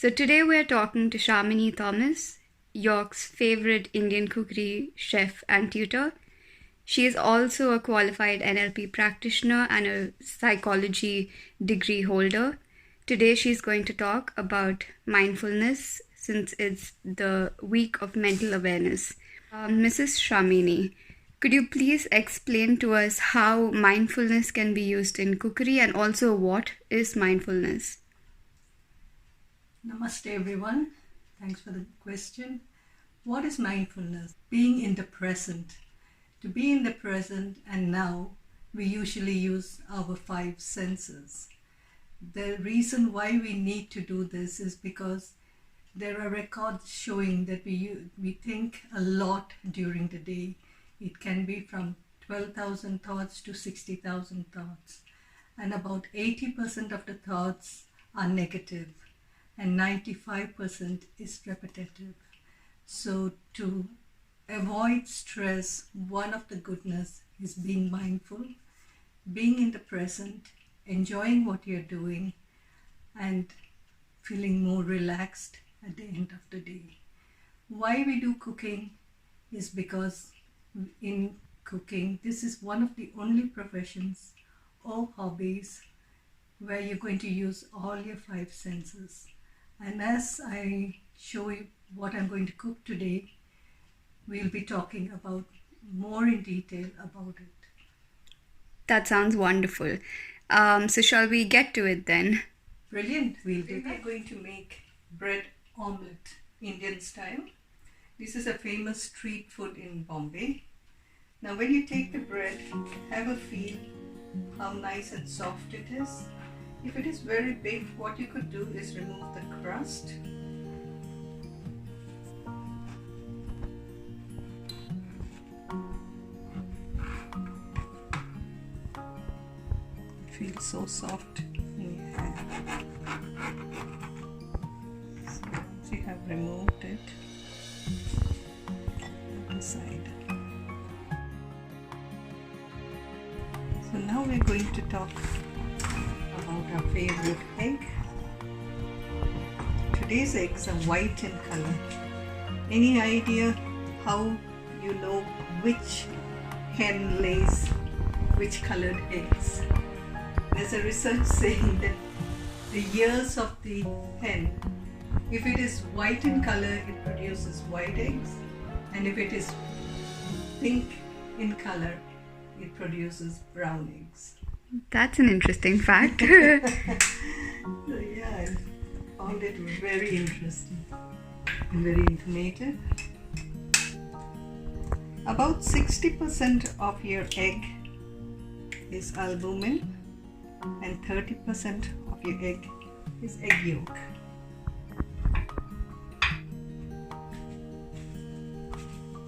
So today we're talking to Sharmini Thomas, York's favorite Indian cookery chef and tutor. She is also a qualified NLP practitioner and a psychology degree holder. Today she's going to talk about mindfulness since it's the week of mental awareness. Mrs. Sharmini, could you please explain to us how mindfulness can be used in cookery and also what is mindfulness? Namaste everyone. Thanks for the question. What is mindfulness? Being in the present. To be in the present and now, we usually use our five senses. The reason why we need to do this is because there are records showing that we think a lot during the day. It can be from 12,000 thoughts to 60,000 thoughts. And about 80% of the thoughts are negative and 95% is repetitive. So to avoid stress, one of the goodness is being mindful, being in the present, enjoying what you're doing, and feeling more relaxed at the end of the day. Why we do cooking is because in cooking, this is one of the only professions or hobbies where you're going to use all your five senses. And as I show you what I'm going to cook today, we'll be talking about more in detail about it. That sounds wonderful. So shall we get to it then? Brilliant. We're going to make bread omelette, Indian style. This is a famous street food in Bombay. Now when you take the bread, have a feel how nice and soft it is. If it is very big, what you could do is remove the crust. It feels so soft in your hand. So once you have removed it, put it aside. So now we're going to talk about our favorite egg. Today's eggs are white in color. Any idea how you know which hen lays which colored eggs? There's a research saying that the years of the hen, if it is white in color, it produces white eggs, and if it is pink in color, it produces brown eggs. That's an interesting fact. So yeah, I found it very interesting and very informative. About 60% of your egg is albumin and 30% of your egg is egg yolk.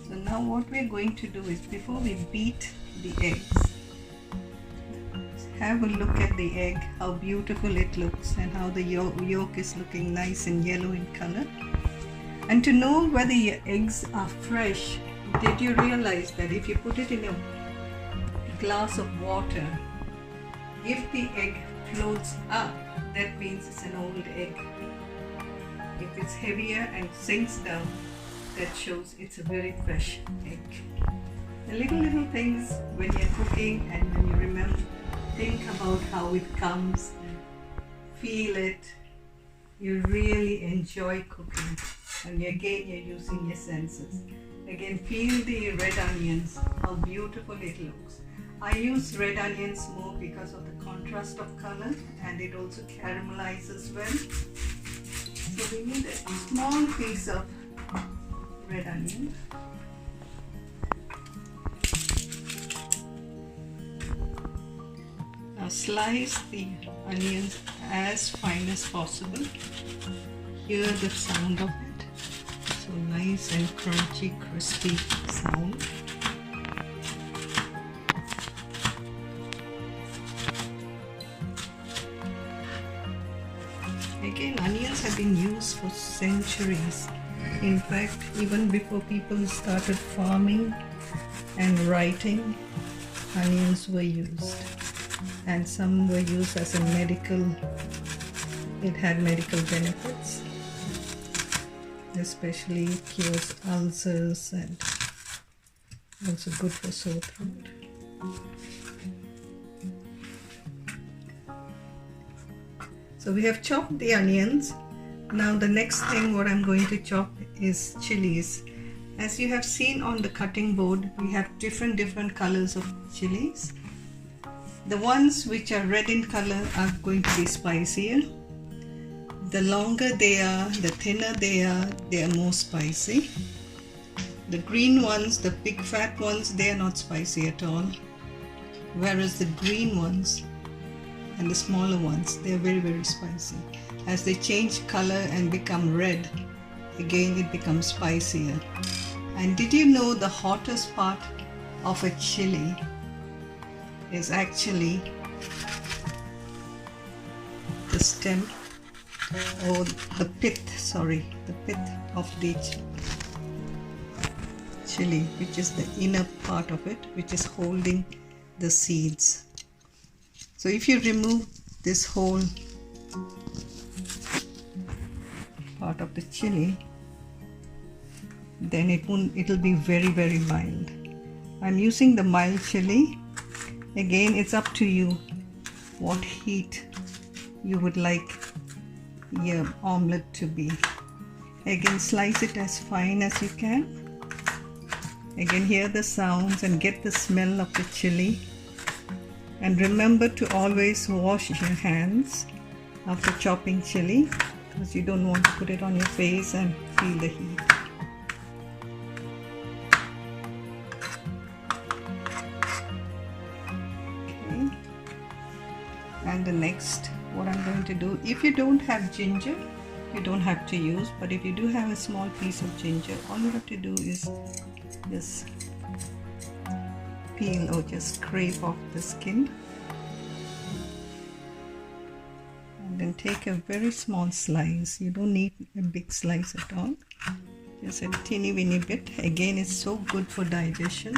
So now what we're going to do is, before we beat the eggs, have a look at the egg, how beautiful it looks and how the yolk is looking nice and yellow in color. And to know whether your eggs are fresh, did you realize that if you put it in a glass of water, if the egg floats up, that means it's an old egg. If it's heavier and sinks down, that shows it's a very fresh egg. The little things when you're cooking and when you remember, think about how it comes, feel it, you really enjoy cooking. And again, you're using your senses. Again, feel the red onions, how beautiful it looks. I use red onions more because of the contrast of color, and it also caramelizes well. So we need a small piece of red onion. Now slice the onions as fine as possible. Hear the sound of it. So nice and crunchy, crispy sound. Again, onions have been used for centuries. In fact, even before people started farming and writing, onions were used. And some were used as a medical, it had medical benefits. especially cures ulcers and also good for sore throat. So we have chopped the onions. Now the next thing what I'm going to chop is chilies. As you have seen on the cutting board, we have different colors of chilies. The ones which are red in color are going to be spicier. The longer they are, the thinner they are more spicy. The green ones, the big fat ones, they are not spicy at all. Whereas the green ones and the smaller ones, they are very spicy. As they change color and become red, again it becomes spicier. And did you know the hottest part of a chili is actually the stem or the pith of the chili, which is the inner part of it, which is holding the seeds. So if you remove this whole part of the chili, then it'll be very mild. I'm using the mild chili. Again, it's up to you what heat you would like your omelette to be. Again, slice it as fine as you can. Again, hear the sounds and get the smell of the chili. And remember to always wash your hands after chopping chili, because you don't want to put it on your face and feel the heat. Okay. And the next, what I'm going to do, if you don't have ginger, you don't have to use, but if you do have a small piece of ginger, all you have to do is just peel or just scrape off the skin, and then take a very small slice. You don't need a big slice at all, just a teeny weeny bit. Again, it's so good for digestion.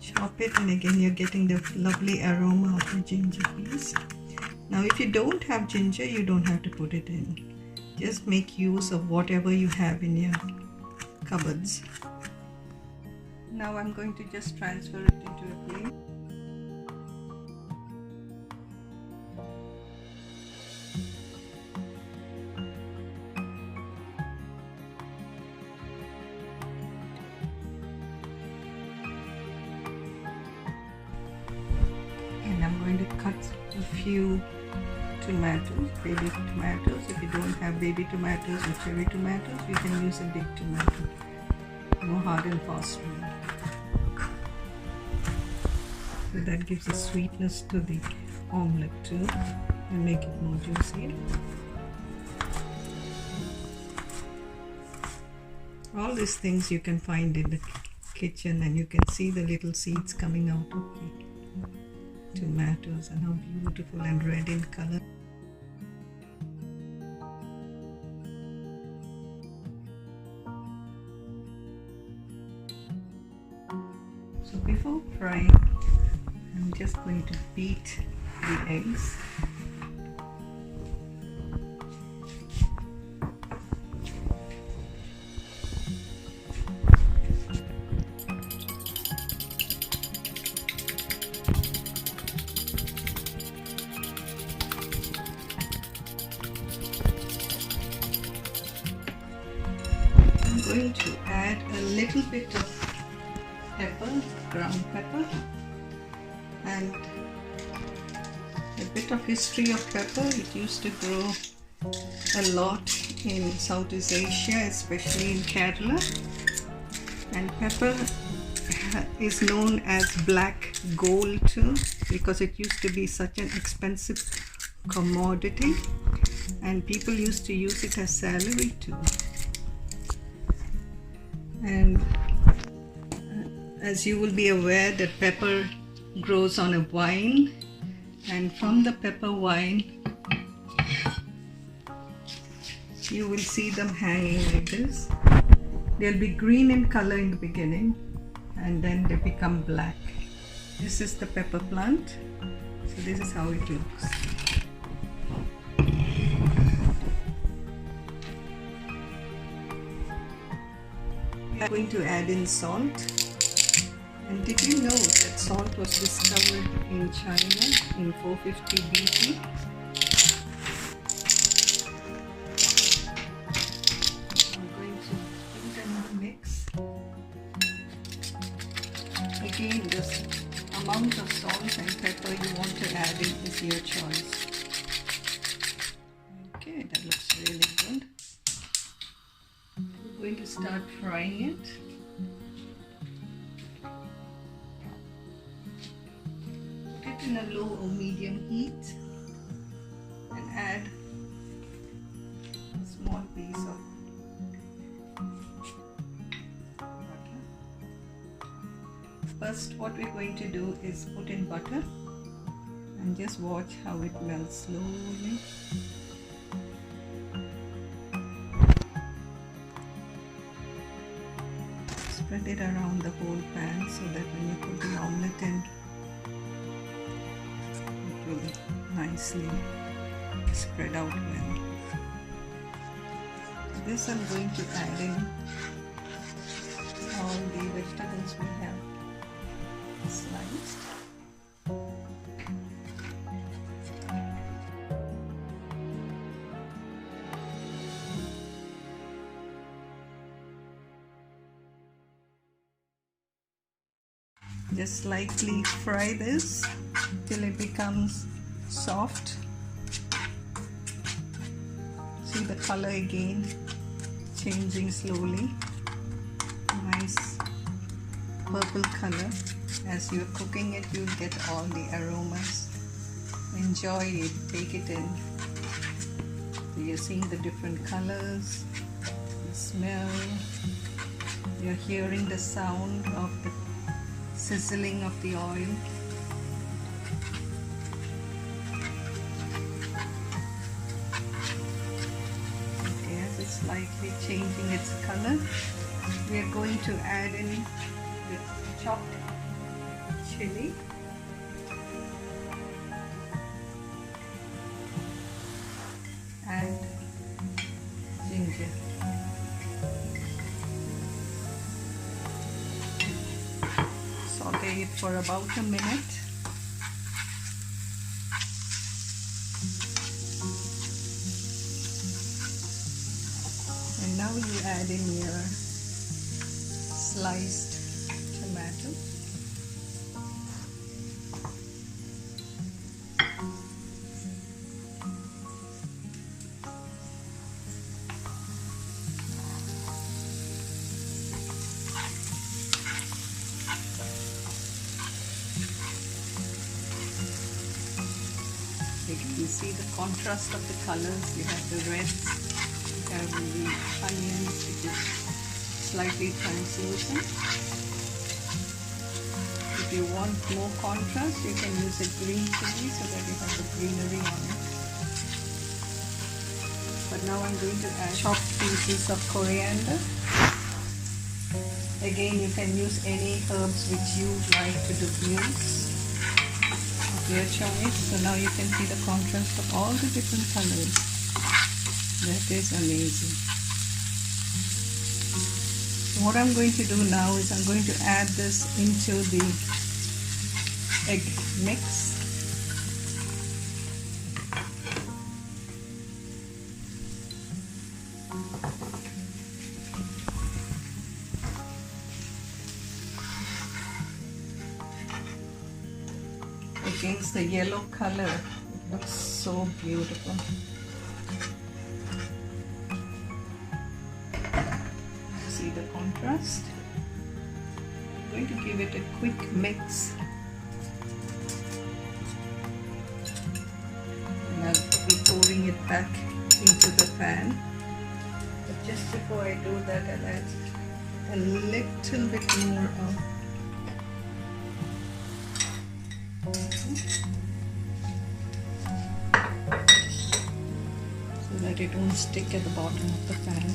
Chop it, and again you're getting the lovely aroma of the ginger piece. Now if you don't have ginger, you don't have to put it in. Just make use of whatever you have in your cupboards. Now I'm going to just transfer it into a plate. And I'm going to cut a few tomatoes, baby tomatoes. If you don't have baby tomatoes or cherry tomatoes, you can use a big tomato. No hard and fast rule. So that gives a sweetness to the omelette too and make it more juicy. All these things you can find in the kitchen, and you can see the little seeds coming out of the tomatoes and how beautiful and red in color. So before frying, I'm just going to beat the eggs. I'm going to add a little bit of pepper, ground pepper, and a bit of history of pepper. It used to grow a lot in Southeast Asia, especially in Kerala, and pepper is known as black gold too, because it used to be such an expensive commodity, and people used to use it as salary too. And as you will be aware that pepper grows on a vine, and from the pepper vine you will see them hanging like this. They'll be green in color in the beginning, and then they become black. This is the pepper plant. So this is how it looks. I'm going to add in salt. And did you know that salt was discovered in China in 450 BC? I'm going to put it in the mix. Again, this amount of salt and pepper you want to add in is your choice. Okay, that looks really good. We're going to start frying it. In a low or medium heat and add a small piece of butter. First, what we're going to do is put in butter and just watch how it melts slowly. Spread it around the whole pan so that when you put the omelette in, will nicely spread out well. This I'm going to add in all the vegetables we have sliced. Just lightly fry this till it becomes soft. See the color again changing slowly. Nice purple color. As you're cooking it, you'll get all the aromas. Enjoy it, take it in. So you're seeing the different colors, the smell. You're hearing the sound of the sizzling of the oil. Okay, as it's slightly changing its color, we are going to add in the chopped chili. And ginger. Saute it for about a minute. And now you add in your sliced tomato. You see the contrast of the colors. You have the reds, you have the onions, which is slightly translucent. If you want more contrast, you can use a green chili so that you have the greenery on it. But now I'm going to add chopped pieces of coriander. Again, you can use any herbs which you like to diffuse. Your choice. So now you can see the contrast of all the different colors. That is amazing. So what I'm going to do now is I'm going to add this into the egg mix. Against the yellow color, it looks so beautiful. See the contrast? I'm going to give it a quick mix. And I'll be pouring it back into the pan. But just before I do that, I'll add a little bit more of so that it won't stick at the bottom of the pan.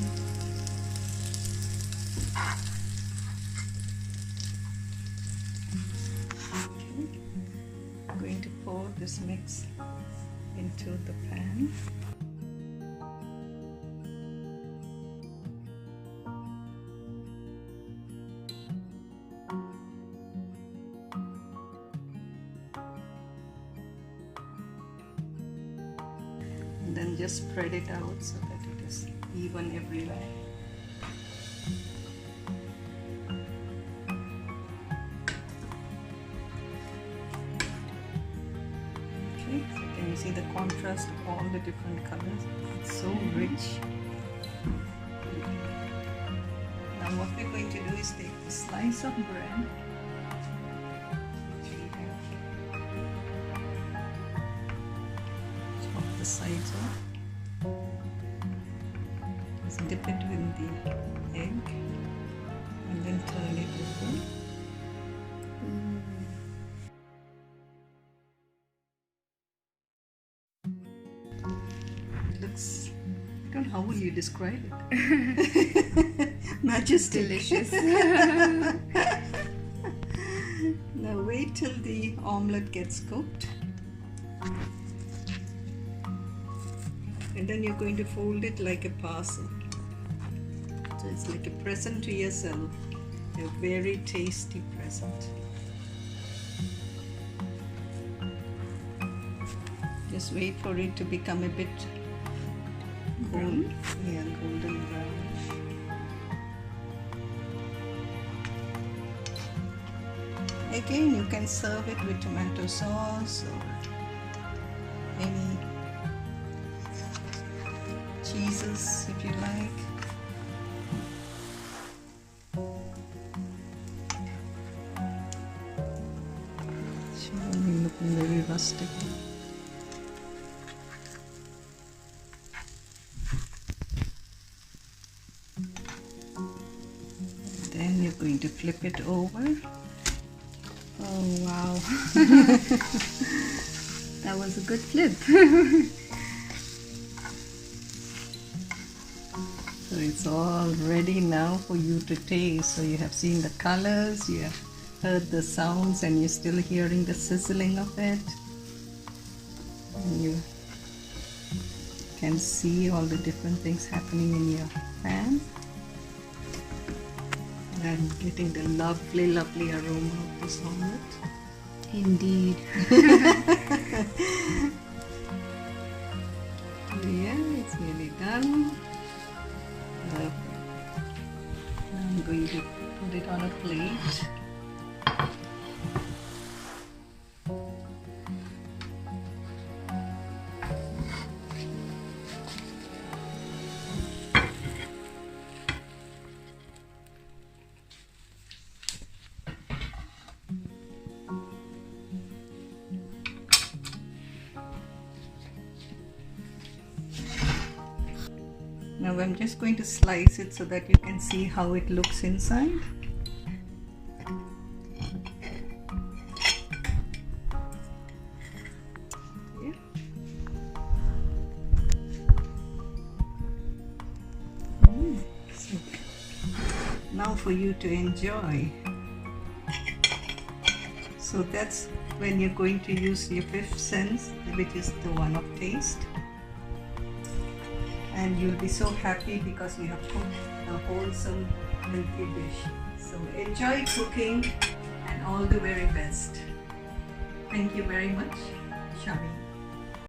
Okay. I'm going to pour this mix into the pan. and just spread it out so that it is even everywhere. Okay, so can you see the contrast of all the different colors? It's so rich. Now what we're going to do is take a slice of bread. Chop the sides off. Just dip it in the egg and then turn it over. It looks, I don't know, how will you describe it? Majestic. Delicious. Now wait till the omelette gets cooked. And then you're going to fold it like a parcel. So it's like a present to yourself. A very tasty present. Just wait for it to become a bit golden. Yeah, golden brown. Again, you can serve it with tomato sauce or any cheeses if you like. Sharmini looking very rustic. Then you're going to flip it over. Oh wow. That was a good flip. So it's all ready now for you to taste. So you have seen the colors, you have heard the sounds, and you're still hearing the sizzling of it. And you can see all the different things happening in your pan. And getting the lovely, lovely aroma of this omelette. Indeed. Yeah, it's nearly done. Perfect. Now I'm going to put it on a plate. Now I'm just going to slice it so that you can see how it looks inside. Yeah. So now for you to enjoy. So that's when you're going to use your fifth sense, which is the one of taste. And you'll be so happy because you have cooked a wholesome, healthy dish. So enjoy cooking and all the very best. Thank you very much, Sharmini.